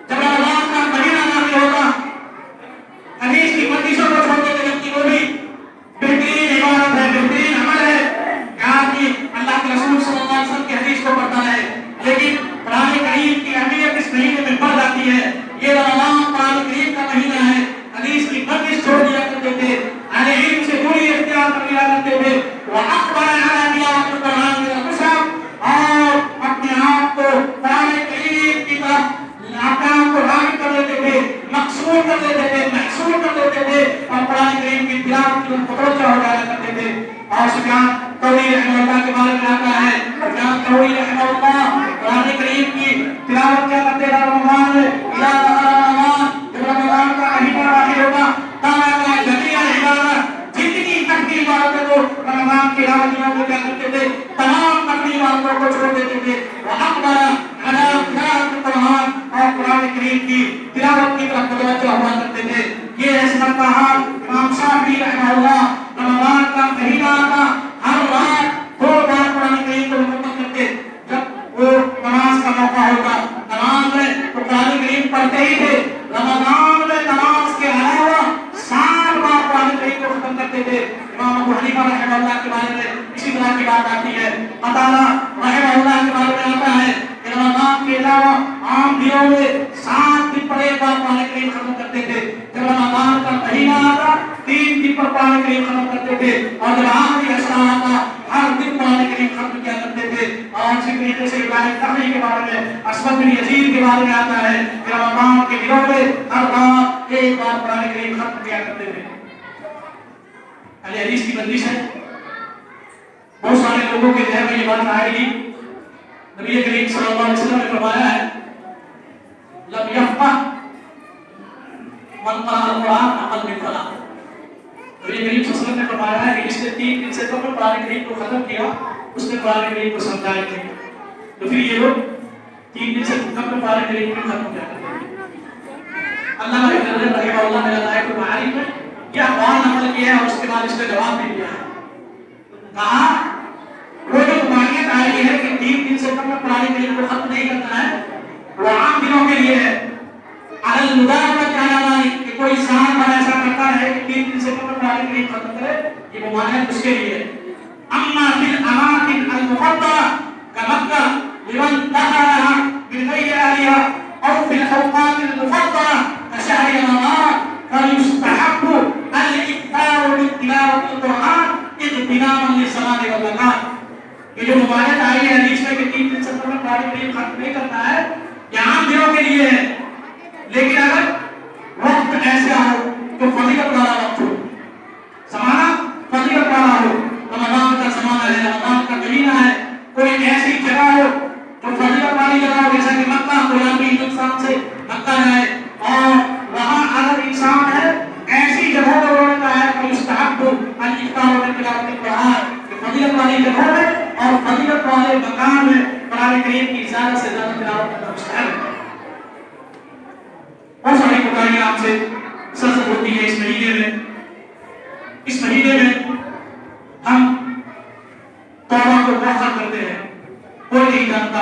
جب رمضان کا مہینہ داخل ہوگا، حدیث کی مجلسوں کو چھوڑ دیتے، جبکہ وہ بھی بہترین عبادت ہے، بہترین عمل ہے کہ آدمی اللہ کے رسول صلی اللہ علیہ وسلم کی حدیث کو پڑھتا ہے، لیکن قرآن کریم کی اہمیت اس مہینے میں بڑھ جاتی ہے۔ یہ رمضان قرآن کریم کا مہینہ ہے، حدیث کی مجلس چھوڑ دیا کرتے تھے، اہل علم سے دوری اختیار کر لیا کرتے تھے، وَأَقْبَلَ عَلَى تِلَاوَةِ الْقُرْآنِ وَالْمُصْحَفِ، اور اپنے آپ کو قرآن کریم کی طرف اپنے آپ کو راغب کر لیتے تھے، مقصور کر لیتے تھے، محصور کر لیتے تھے، اور قرآن کریم کی تلاوت کی متوجہ ہو جایا کرتے تھے۔ اور سفیان ثوری رحمہ اللہ کے بارے میں آتا ہے، سفیان ثوری رحمہ اللہ قرآن کریم کی تلاوت کیا کرتے تھے رمضان میں، اذا دخل رمضان، جب رمضان کا مہینہ داخل ہوگا، تارك جميع العبادات، جتنی نقلی عبادتیں وہ رمضان کے علاوہ دنوں میں کیا کرتے تھے، تمام نقلی عبادتوں کو چھوڑ دیتے تھے، وَأَقْبَلَ عَلَى تِلَاوَةِ الْقُرْآنِ، اور قرآن کریم کی تلاوت کی طرف متوجہ ہوا کرتے تھے۔ یہ ہے سب کا حال۔ امام شافعی رحمہ اللہ رمضان کا مہینہ آتا، ہر رات 2 بار قرآن کریم کو مکمل کرتے، جب وہ نماز کا موقع ہوتا نماز میں وہ قرآن کریم پڑھتے ہی تھے۔ رمضان میں نماز کے علاوہ 7 بار قرآن کریم کو ختم کرتے تھے۔ امام ابو حنیفہ رحمہ اللہ کے بارے میں اسی طرح کی بات آتی ہے، قتادہ رحمہ اللہ کے بارے میں آتا ہے کہ رمضان کے علاوہ عام دنوں میں 7 دن پر ایک بار قرآن کریم ختم کرتے تھے، جب رمضان کا مہینہ آتا 3 دن پر قرآن کریم ختم کرتے تھے، اور جب آخری عشرہ آتا ہر دن قرآن کریم ختم کیا کرتے تھے۔ اور اسی طریقے سے ابراہیم نخعی کے بارے میں، اسود بن یزید کے بارے میں آتا ہے کہ رمضان کے دنوں میں ہر رات 1 بار قرآن کریم ختم کیا کرتے تھے۔ اہل حدیث کی بندش ہے، بہت سارے لوگوں کے ذہن میں یہ بات آئے گی، نبی کریم صلی اللہ علیہ وسلم نے فرمایا ہے لم يفقه من قرأ القرآن اقل من ثلاث۔ نبی کریم صلی اللہ علیہ وسلم نے فرمایا ہے کہ جس نے 3 دن سے کم قرآن کریم کو ختم کیا اس نے قرآن کریم کو سمجھا نہیں۔ تو پھر یہ لوگ 3 دن سے کم قرآن کریم کو ختم کیا کرتے ہیں۔ علامہ ابن حجر رحمہ اللہ نے لائق المعارف میں یہ اقوال نقل کیا ہے، اور اس کے بعد اس نے جواب بھی دیا ہے، کہا وہ جو ممانعت آئی ہے کہ 3 دن سے کم قرآن کریم کو ختم نہیں کرنا ہے، وہ عام دنوں کے لیے ہے، علی المداومۃ علی ذلک، کہ کوئی سال بھر ایسا 3 دن سے کم قرآن کریم ختم کرے، یہ ممانعت اس کے لیے ہے۔ اما فی الاماکن المفضلہ کمکہ لمن دخلها من غیر اہلها او فی الاوقات المفضلہ کشہر رمضان فیستحب الاکثار من تلاوۃ القرآن اغتناما للزمان والمکان۔ یہ جو ممانعت آئی ہے حدیث میں کہ 3 دن سے کم قرآن کریم ختم نہیں کرنا ہے، یہ عام دنوں کے لیے ہے، لیکن اگر وقت ایسا ہو تو فضیلت والا وقت ہو، زمانہ فضیلت والا ہو، رمضان کا زمانہ ہے، رمضان کا مہینہ ہے، کوئی ایسی جگہ ہو جو فضیلت والی جگہ ہو، جیسا کہ مکہ، قرآن کی ہندوستان سے مکہ ہے، اور وہاں اگر انسان ہے ایسی جگہوں پر رونے کا ہے تو مستحب الاکثار من تلاوۃ القرآن، کہ فضیلت والی جگہوں میں اور فضیلت والے مکان میں قرآن کریم کی زیادہ سے زیادہ تلاوت کرنا مستحب ہے۔ بہت ساری بکائیاں آپ سے سرزد ہوتی ہیں اس مہینے میں ہم توبہ کو مؤخر کرتے ہیں، کوئی نہیں جانتا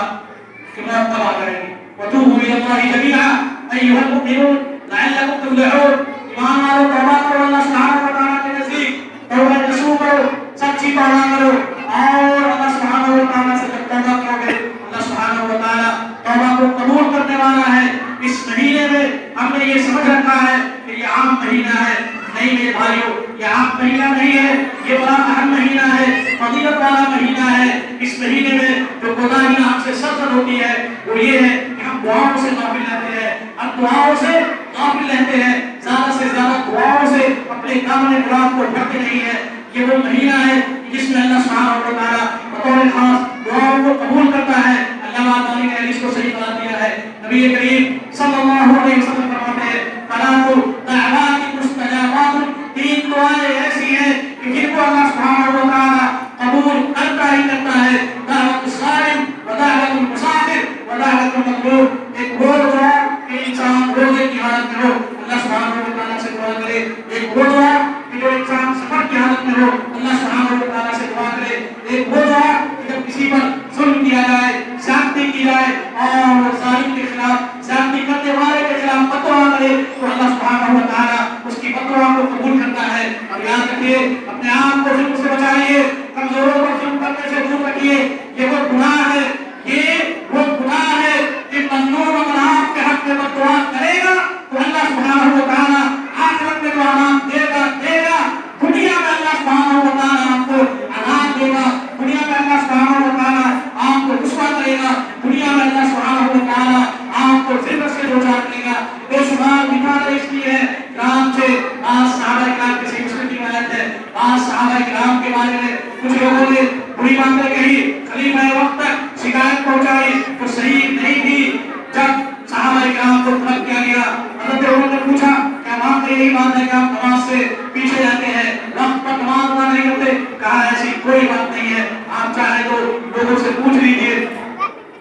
کہ موت کب آ جائے گی۔ وَتُوبُوا إِلَى اللَّهِ جَمِيعًا أَيُّهَا الْمُؤْمِنُونَ لَعَلَّكُمْ تُفْلِحُونَ۔ ایمان والو توبہ کرو اللہ سبحانہ و تعالیٰ کے نزدیک، توبہ نصوح کرو، سچی توبہ کرو، اور اللہ سبحانہ و تعالیٰ سے جب توبہ کرو گے اللہ سبحانہ و تعالیٰ توبہ کو قبول کرنے والا ہے۔ اس مہینے میں ہم نے یہ سمجھ رکھا ہے کہ یہ عام مہینہ ہے، نہیں میرے بھائیوں، یہ عام مہینہ نہیں ہے، یہ بڑا اہم مہینہ ہے، فضیلت والا مہینہ ہے۔ اس مہینے میں جو کوتاہیاں ہم سے سرزد ہوتی ہے وہ یہ ہے کہ ہم دعاؤں سے غافل رہتے ہیں، ہم دعاؤں سے غافل رہتے ہیں، زیادہ سے زیادہ دعاؤں سے اپنے دامن مراد کو بھرتے نہیں ہیں۔ یہ وہ مہینہ ہے جس میں اللہ سبحانہ و تعالیٰ بطور خاص دعاؤں کو قبول کرتا ہے۔ اللہ تعالیٰ نے حدیث کو صحیح قرار دیا ہے، نبی کریم صلی اللہ علیہ وسلم فرماتے ہیں ثلاث دعوات مستجابات، 3 دعائیں ایسی ہیں کہ جن کو اللہ سبحانہ و تعالیٰ قبول کرتا ہی کرتا ہے، دعوت الصائم ودعوت المسافر ودعوت المظلوم۔ ایک وہ دعا کہ انسان روزے کی حالت میں ہو اللہ سبحانہ و تعالیٰ سے دعا کرے، ایک وہ دعا کہ جو انسان سفر کی حالت میں ہو اللہ سبحانہ و تعالیٰ سے دعا کرے، ایک وہ دعا کہ جب کسی پر ظلم کیا جائے، زیادتی کی جائے اور ظالم کے خلاف، زیادتی کرنے والے کے خلاف فتوا کرے تو اللہ سبحانہ و تعالیٰ اس کی فتوا کو قبول کرتا ہے۔ اور یاد رکھیے اپنے آپ کو ظلم سے بچائیے، کمزوروں پر ظلم کرنے سے دور رکھیے، یہ وہ گناہ ہے، یہ وہ گناہ ہے کہ مظلوم اگر آپ کے حق میں فتوا کرے گا تو اللہ سبحانہ و تعالیٰ آخرت میں جو عذاب دے گا دنیا میں اللہ سبحانہ و تعالیٰ آپ کو عذاب دے گا، دنیا میں اللہ سبحانہ و تعالیٰ آپ کو رسوا کرے گا، دنیا میں اللہ سبحانہ و تعالیٰ آپ کو ذلت سے دوچار کرے گا۔ بے شمار مثالیں اس لیے ہیں، کرام سے بعض صحابہ کرام کے صحیح مسلم کی روایت ہے، بعض صحابہ کرام کے بارے میں کچھ لوگوں نے بری باتیں کہی، خلیفہ وقت تک شکایت پہنچائی تو صحیح نہیں تھی۔ جب صحابہ کرام کو طلب کیا گیا، حضرت عمر نے پوچھا کیا واقعی یہی بات ہے کہ آپ نماز سے پیچھے جاتے ہیں، وقت پر نماز ادا نہیں کرتے؟ کہا ایسی کوئی بات نہیں ہے، آپ چاہیں تو لوگوں سے پوچھ لیجیے۔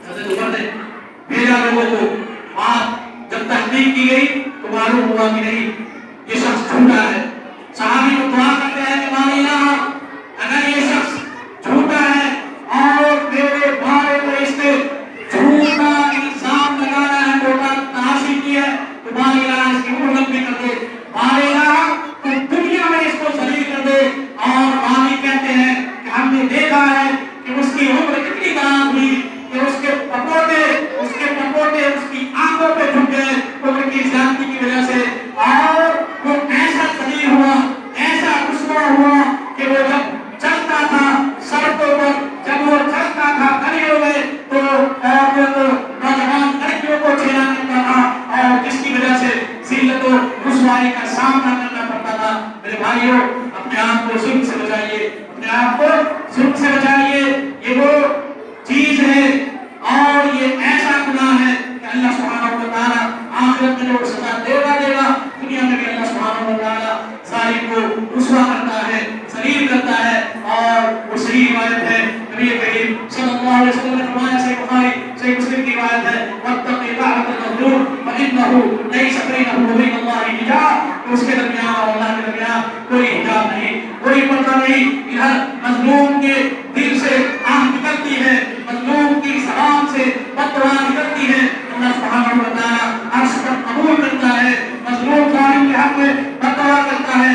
حضرت عمر نے بھیجا لوگوں کو، بات جب تحقیق کی گئی تو معلوم ہوا کہ نہیں یہ شخص جھوٹا ہے۔ صحابی کو دعا کرتے ہیں کہ مانی نہ اگر یہ شخص جھوٹا ہے اور میرے بارے میں اس نے جھوٹا الزام لگانا ہے، جھوٹا تحاشی کی ہے تو مانی نہ اس کی عمر لمبی کر دے، مانی نہ تو دنیا میں اس کو ذلیل کر دے۔ اور مانی کہتے ہیں کہ ہم نے دیکھا ہے کہ اس کی عمر کتنی دراز ہوئی کہ اس کے پپوٹے اس کی آنکھوں پہ جھک گئے عمر کی زیادتی کی وجہ سے، اور وہ ایسا ذلیل ہوا، ایسا رسوا ہوا کہ وہ جب چلتا تھا سڑکوں پر، جب وہ چلتا تھا گلیوں میں تو نوجوان لڑکیوں کو چھیڑا کرتا تھا، اور جس کی وجہ سے ذلت و رسوائی کا سامنا کرنا پڑتا تھا۔ میرے بھائیوں اپنے آپ کو ظلم سے بچائیے، اپنے آپ کو ظلم سے بچائیے، یہ وہ چیز ہے اور یہ ایسا گناہ ہے کہ اللہ سبحانہ و تعالیٰ آخرت میں جو سزا دے گا دنیا میں بھی اللہ سبحانہ و تعالیٰ ظالم کو رسوا کرتا ہے، ذلیل کرتا ہے۔ اور وہ صحیح روایت ہے، نبی کریم صلی اللہ علیہ وسلم نے فرمایا، صحیح بخاری صحیح مسلم کی روایت ہے، واتق دعوۃ المظلوم فإنه ليس بينه وبين الله حجاب، اس کے درمیان اور اللہ کے درمیان کوئی حجاب نہیں، کوئی پردہ نہیں۔ ادھر مظلوم کے دل سے آہ نکلتی ہے، مظلوم کی زبان سے بددعا نکلتی ہے، اللہ سبحانہ و تعالیٰ عرش پر قبول کرتا ہے، مظلوم ظالم کے حق میں بددعا کرتا ہے،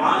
5